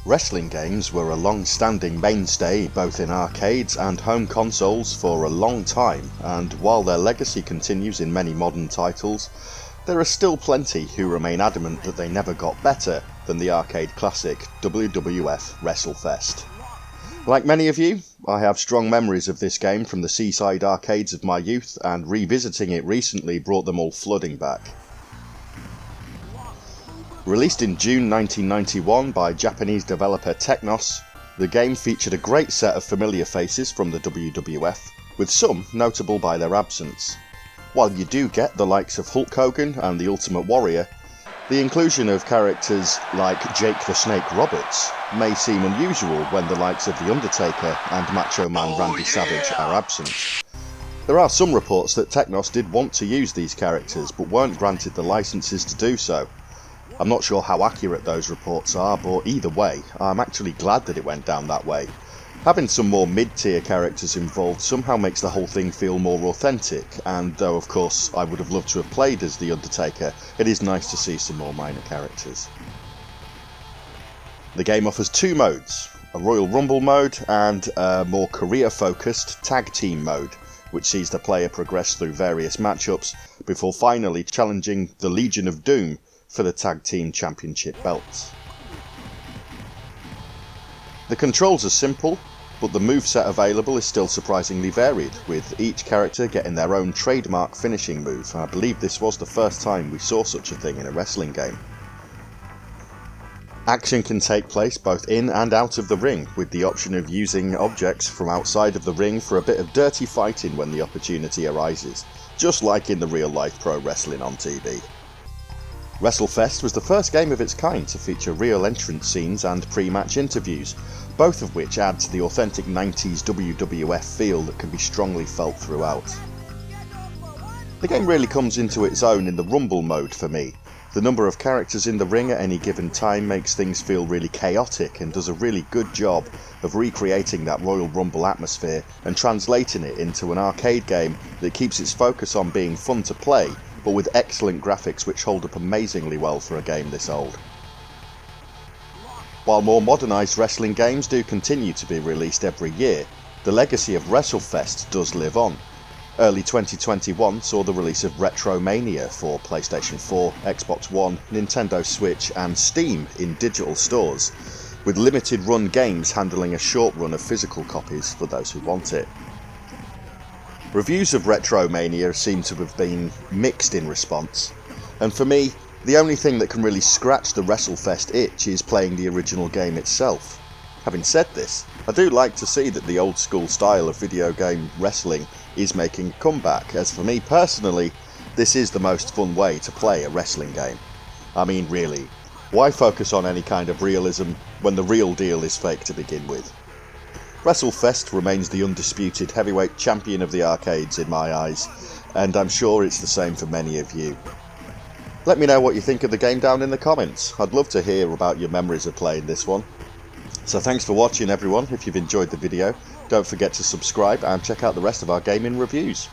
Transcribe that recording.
Wrestling games were a long-standing mainstay both in arcades and home consoles for a long time, and while their legacy continues in many modern titles, there are still plenty who remain adamant that they never got better than the arcade classic WWF WrestleFest. Like many of you, I have strong memories of this game from the seaside arcades of my youth, and revisiting it recently brought them all flooding back. Released in June 1991 by Japanese developer Technos, the game featured a great set of familiar faces from the WWF, with some notable by their absence. While you do get the likes of Hulk Hogan and the Ultimate Warrior, the inclusion of characters like Jake the Snake Roberts may seem unusual when the likes of The Undertaker and Macho Man Randy Savage are absent. There are some reports that Technos did want to use these characters but weren't granted the licenses to do so. I'm not sure how accurate those reports are, but either way, I'm actually glad that it went down that way. Having some more mid-tier characters involved somehow makes the whole thing feel more authentic, and though of course I would have loved to have played as The Undertaker, it is nice to see some more minor characters. The game offers two modes, a Royal Rumble mode and a more career-focused tag team mode, which sees the player progress through various matchups before finally challenging the Legion of Doom for the Tag Team Championship belts. The controls are simple, but the moveset available is still surprisingly varied, with each character getting their own trademark finishing move. I believe this was the first time we saw such a thing in a wrestling game. Action can take place both in and out of the ring, with the option of using objects from outside of the ring for a bit of dirty fighting when the opportunity arises, just like in the real life pro wrestling on TV. WrestleFest was the first game of its kind to feature real entrance scenes and pre-match interviews, both of which add to the authentic 90s WWF feel that can be strongly felt throughout. The game really comes into its own in the Rumble mode for me. The number of characters in the ring at any given time makes things feel really chaotic and does a really good job of recreating that Royal Rumble atmosphere and translating it into an arcade game that keeps its focus on being fun to play, but with excellent graphics which hold up amazingly well for a game this old. While more modernised wrestling games do continue to be released every year, the legacy of WrestleFest does live on. Early 2021 saw the release of Retromania for PlayStation 4, Xbox One, Nintendo Switch and Steam in digital stores, with limited run games handling a short run of physical copies for those who want it. Reviews of Retromania seem to have been mixed in response, and for me, the only thing that can really scratch the WrestleFest itch is playing the original game itself. Having said this, I do like to see that the old school style of video game wrestling is making a comeback, as for me personally, this is the most fun way to play a wrestling game. I mean really, why focus on any kind of realism when the real deal is fake to begin with? WrestleFest remains the undisputed heavyweight champion of the arcades in my eyes, and I'm sure it's the same for many of you. Let me know what you think of the game down in the comments. I'd love to hear about your memories of playing this one. So thanks for watching everyone. If you've enjoyed the video, don't forget to subscribe and check out the rest of our gaming reviews.